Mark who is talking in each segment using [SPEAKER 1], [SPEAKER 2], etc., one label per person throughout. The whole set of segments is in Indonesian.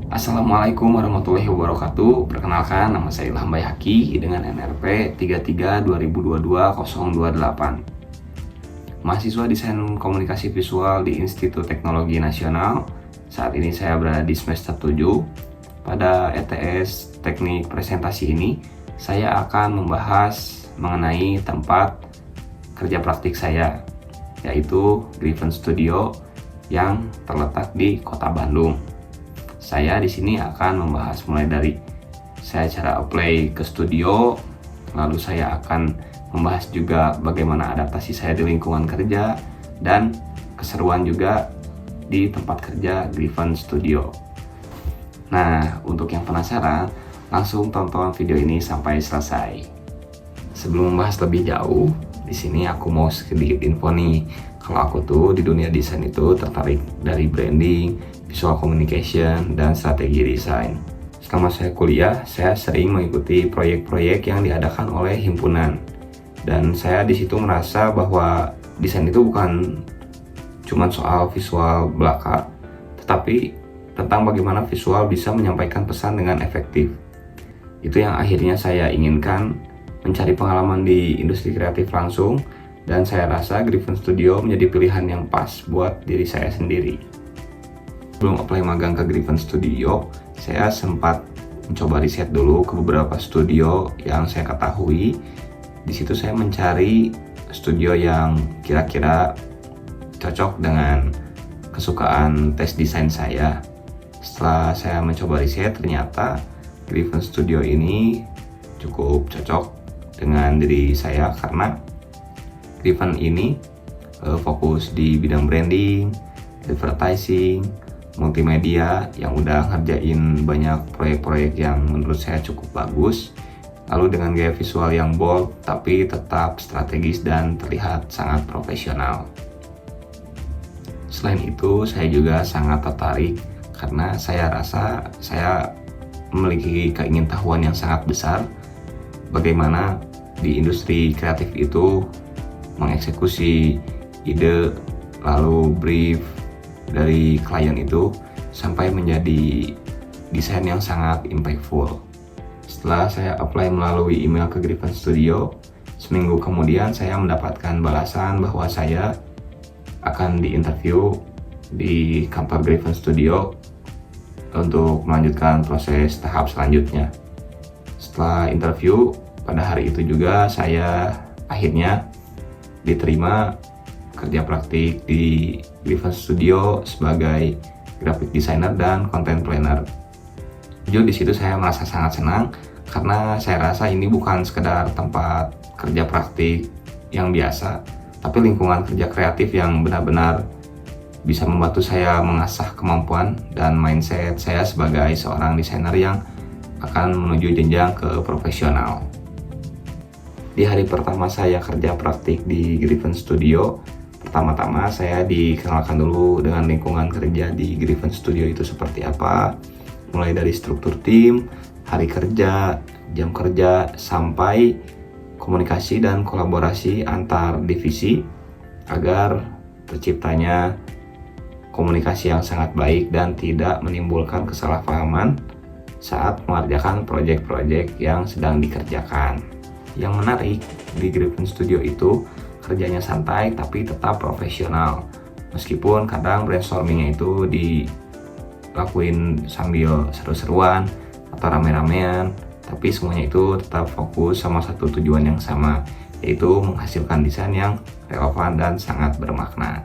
[SPEAKER 1] Assalamualaikum warahmatullahi wabarakatuh. Perkenalkan, nama saya Ilham Bayhaqi dengan NRP 33 2022 028. Mahasiswa Desain Komunikasi Visual di Institut Teknologi Nasional. Saat ini saya berada di semester 7. Pada ETS Teknik Presentasi ini, saya akan membahas mengenai tempat kerja praktik saya, yaitu Griffin Studio yang terletak di Kota Bandung. Saya di sini akan membahas mulai dari saya cara apply ke studio, lalu saya akan membahas juga bagaimana adaptasi saya di lingkungan kerja dan keseruan juga di tempat kerja Griffin Studio. Nah, untuk yang penasaran, langsung tonton video ini sampai selesai. Sebelum membahas lebih jauh, di sini aku mau sedikit info nih. Kalau aku tuh di dunia desain itu tertarik dari branding, visual communication, dan strategi desain. Selama saya kuliah, saya sering mengikuti proyek-proyek yang diadakan oleh himpunan. Dan saya di situ merasa bahwa desain itu bukan cuma soal visual belaka, tetapi tentang bagaimana visual bisa menyampaikan pesan dengan efektif. Itu yang akhirnya saya inginkan, mencari pengalaman di industri kreatif langsung, dan saya rasa Griffin Studio menjadi pilihan yang pas buat diri saya sendiri. Sebelum apply magang ke Griffin Studio, saya sempat mencoba riset dulu ke beberapa studio yang saya ketahui. Di situ saya mencari studio yang kira-kira cocok dengan kesukaan tes desain saya. Setelah saya mencoba riset, ternyata Griffin Studio ini cukup cocok dengan diri saya karena Griffin ini fokus di bidang branding, advertising, multimedia yang udah ngerjain banyak proyek-proyek yang menurut saya cukup bagus. Lalu dengan gaya visual yang bold tapi tetap strategis dan terlihat sangat profesional. Selain itu, saya juga sangat tertarik karena saya rasa saya memiliki keingintahuan yang sangat besar bagaimana di industri kreatif itu mengeksekusi ide lalu brief dari klien itu sampai menjadi desain yang sangat impactful. Setelah saya apply melalui email ke Griffin Studio, seminggu kemudian saya mendapatkan balasan bahwa saya akan diinterview di kantor Griffin Studio untuk melanjutkan proses tahap selanjutnya. Setelah interview, pada hari itu juga saya akhirnya diterima kerja praktik di Griffin Studio sebagai graphic designer dan content planner. Jujur di situ saya merasa sangat senang karena saya rasa ini bukan sekedar tempat kerja praktik yang biasa, tapi lingkungan kerja kreatif yang benar-benar bisa membantu saya mengasah kemampuan dan mindset saya sebagai seorang desainer yang akan menuju jenjang ke profesional. Di hari pertama saya kerja praktik di Griffin Studio, pertama-tama saya dikenalkan dulu dengan lingkungan kerja di Griffin Studio itu seperti apa, mulai dari struktur tim, hari kerja, jam kerja, sampai komunikasi dan kolaborasi antar divisi agar terciptanya komunikasi yang sangat baik dan tidak menimbulkan kesalahpahaman saat mengerjakan proyek-proyek yang sedang dikerjakan. Yang menarik di Griffin Studio itu kerjanya santai tapi tetap profesional. Meskipun kadang brainstormingnya itu dilakuin sambil seru-seruan atau rame-ramean, tapi semuanya itu tetap fokus sama satu tujuan yang sama, yaitu menghasilkan desain yang relevan dan sangat bermakna.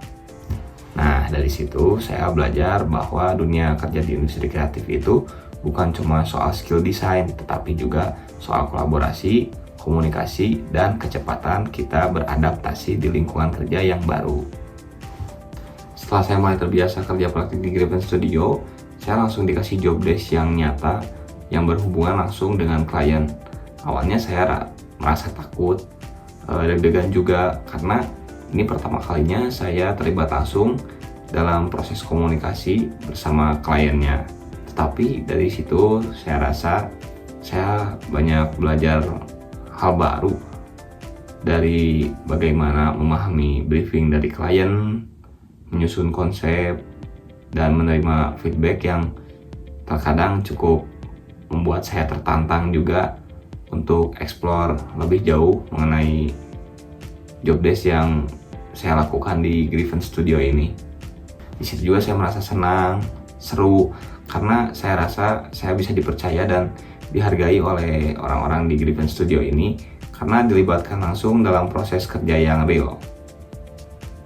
[SPEAKER 1] Nah, dari situ saya belajar bahwa dunia kerja di industri kreatif itu bukan cuma soal skill desain, tetapi juga soal kolaborasi, komunikasi, dan kecepatan kita beradaptasi di lingkungan kerja yang baru. Setelah saya mulai terbiasa kerja praktik di Griffin Studio, saya langsung dikasih job desk yang nyata yang berhubungan langsung dengan klien. Awalnya saya merasa takut, deg-degan juga karena ini pertama kalinya saya terlibat langsung dalam proses komunikasi bersama kliennya. Tetapi dari situ saya rasa saya banyak belajar hal baru dari bagaimana memahami briefing dari klien, menyusun konsep, dan menerima feedback yang terkadang cukup membuat saya tertantang juga untuk explore lebih jauh mengenai job desk yang saya lakukan di Griffin Studio ini. Di situ juga saya merasa senang, seru, karena saya rasa saya bisa dipercaya dan dihargai oleh orang-orang di Griffin Studio ini karena dilibatkan langsung dalam proses kerja yang real.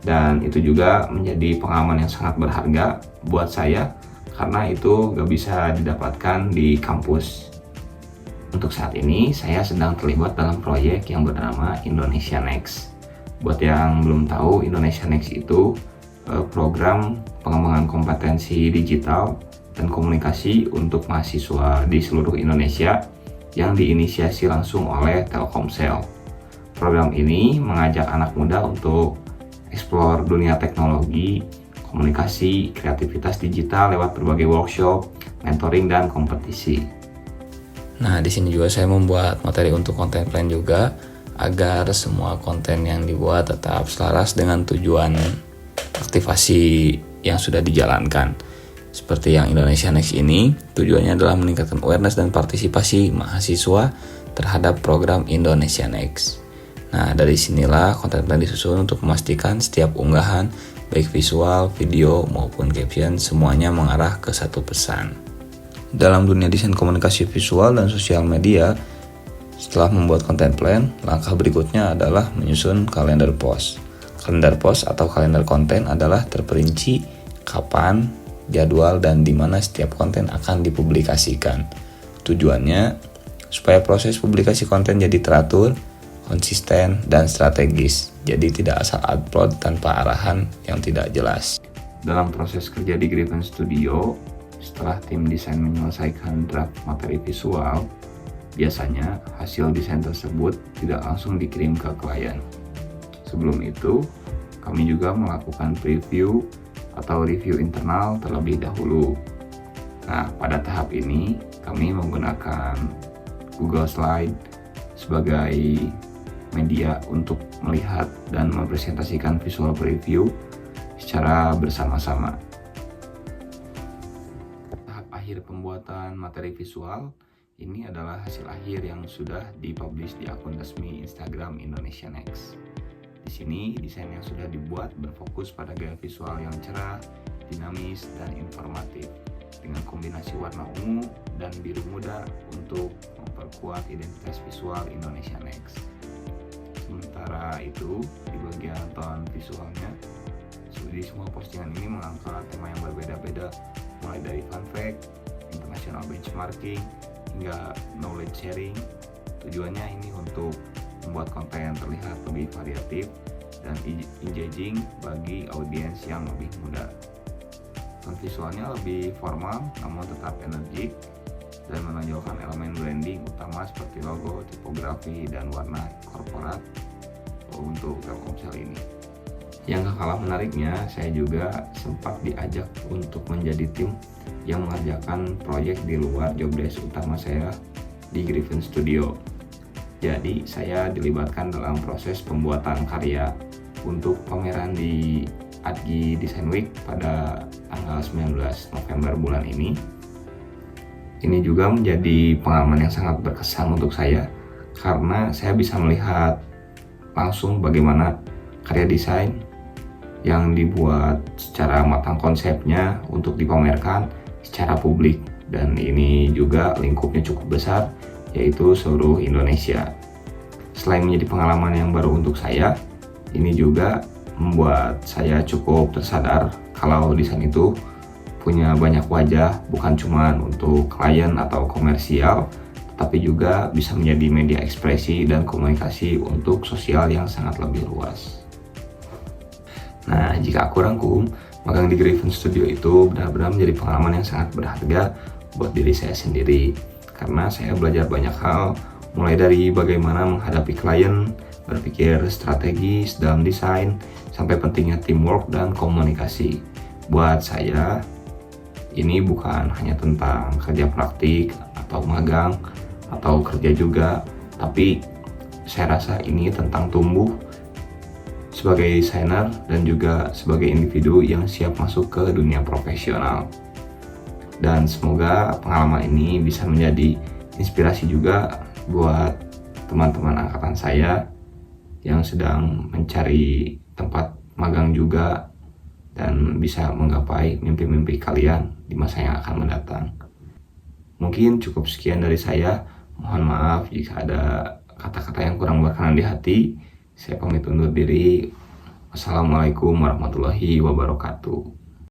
[SPEAKER 1] Dan itu juga menjadi pengalaman yang sangat berharga buat saya karena itu gak bisa didapatkan di kampus. Untuk saat ini saya sedang terlibat dalam proyek yang bernama Indonesia Next. Buat yang belum tahu, Indonesia Next itu program pengembangan kompetensi digital dan komunikasi untuk mahasiswa di seluruh Indonesia yang diinisiasi langsung oleh Telkomsel. Program ini mengajak anak muda untuk explore dunia teknologi, komunikasi, kreativitas digital lewat berbagai workshop, mentoring, dan kompetisi.
[SPEAKER 2] Nah, di sini juga saya membuat materi untuk konten plan juga agar semua konten yang dibuat tetap selaras dengan tujuan aktivasi yang sudah dijalankan. Seperti yang Indonesia Next ini, tujuannya adalah meningkatkan awareness dan partisipasi mahasiswa terhadap program Indonesia Next. Nah, dari sinilah konten plan disusun untuk memastikan setiap unggahan, baik visual, video, maupun caption, semuanya mengarah ke satu pesan. Dalam dunia desain komunikasi visual dan sosial media, setelah membuat konten plan, langkah berikutnya adalah menyusun kalender post. Kalender post atau kalender konten adalah terperinci kapan, jadwal, dan di mana setiap konten akan dipublikasikan. Tujuannya supaya proses publikasi konten jadi teratur, konsisten, dan strategis. Jadi tidak asal upload tanpa arahan yang tidak jelas.
[SPEAKER 1] Dalam proses kerja di Griffin Studio, setelah tim desain menyelesaikan draft materi visual, biasanya hasil desain tersebut tidak langsung dikirim ke klien. Sebelum itu, kami juga melakukan preview atau review internal terlebih dahulu. Nah, pada tahap ini kami menggunakan Google Slide sebagai media untuk melihat dan mempresentasikan visual preview secara bersama-sama. Tahap akhir pembuatan materi visual ini adalah hasil akhir yang sudah dipublish di akun resmi Instagram Indonesia Next. Di sini desain yang sudah dibuat berfokus pada gaya visual yang cerah, dinamis, dan informatif dengan kombinasi warna ungu dan biru muda untuk memperkuat identitas visual Indonesia Next. Sementara itu, di bagian tone visualnya, di semua postingan ini mengangkat tema yang berbeda-beda, mulai dari fun fact, international benchmarking, hingga knowledge sharing. Tujuannya ini untuk membuat konten terlihat lebih variatif dan engaging bagi audiens yang lebih muda. Tone visualnya lebih formal namun tetap energik dan menonjolkan elemen branding utama seperti logo, tipografi, dan warna korporat untuk Telkomsel ini. Yang gak kalah menariknya, saya juga sempat diajak untuk menjadi tim yang mengerjakan proyek di luar job desk utama saya di Griffin Studio. Jadi saya dilibatkan dalam proses pembuatan karya untuk pameran di ADGI Design Week pada tanggal 19 November bulan ini. Ini juga menjadi pengalaman yang sangat berkesan untuk saya karena saya bisa melihat langsung bagaimana karya desain yang dibuat secara matang konsepnya untuk dipamerkan secara publik, dan ini juga lingkupnya cukup besar, yaitu seluruh Indonesia. Selain menjadi pengalaman yang baru untuk saya, ini juga membuat saya cukup tersadar kalau desain itu punya banyak wajah, bukan cuma untuk klien atau komersial, tapi juga bisa menjadi media ekspresi dan komunikasi untuk sosial yang sangat lebih luas. Nah, jika aku rangkum, magang di Griffin Studio itu benar-benar menjadi pengalaman yang sangat berharga buat diri saya sendiri, karena saya belajar banyak hal, mulai dari bagaimana menghadapi klien, berpikir strategis dalam desain, sampai pentingnya teamwork dan komunikasi. Buat saya, ini bukan hanya tentang kerja praktik atau magang atau kerja juga, tapi saya rasa ini tentang tumbuh sebagai desainer dan juga sebagai individu yang siap masuk ke dunia profesional. Dan semoga pengalaman ini bisa menjadi inspirasi juga buat teman-teman angkatan saya yang sedang mencari tempat magang juga dan bisa menggapai mimpi-mimpi kalian di masa yang akan mendatang. Mungkin cukup sekian dari saya. Mohon maaf jika ada kata-kata yang kurang berkenan di hati. Saya pamit undur diri. Wassalamualaikum warahmatullahi wabarakatuh.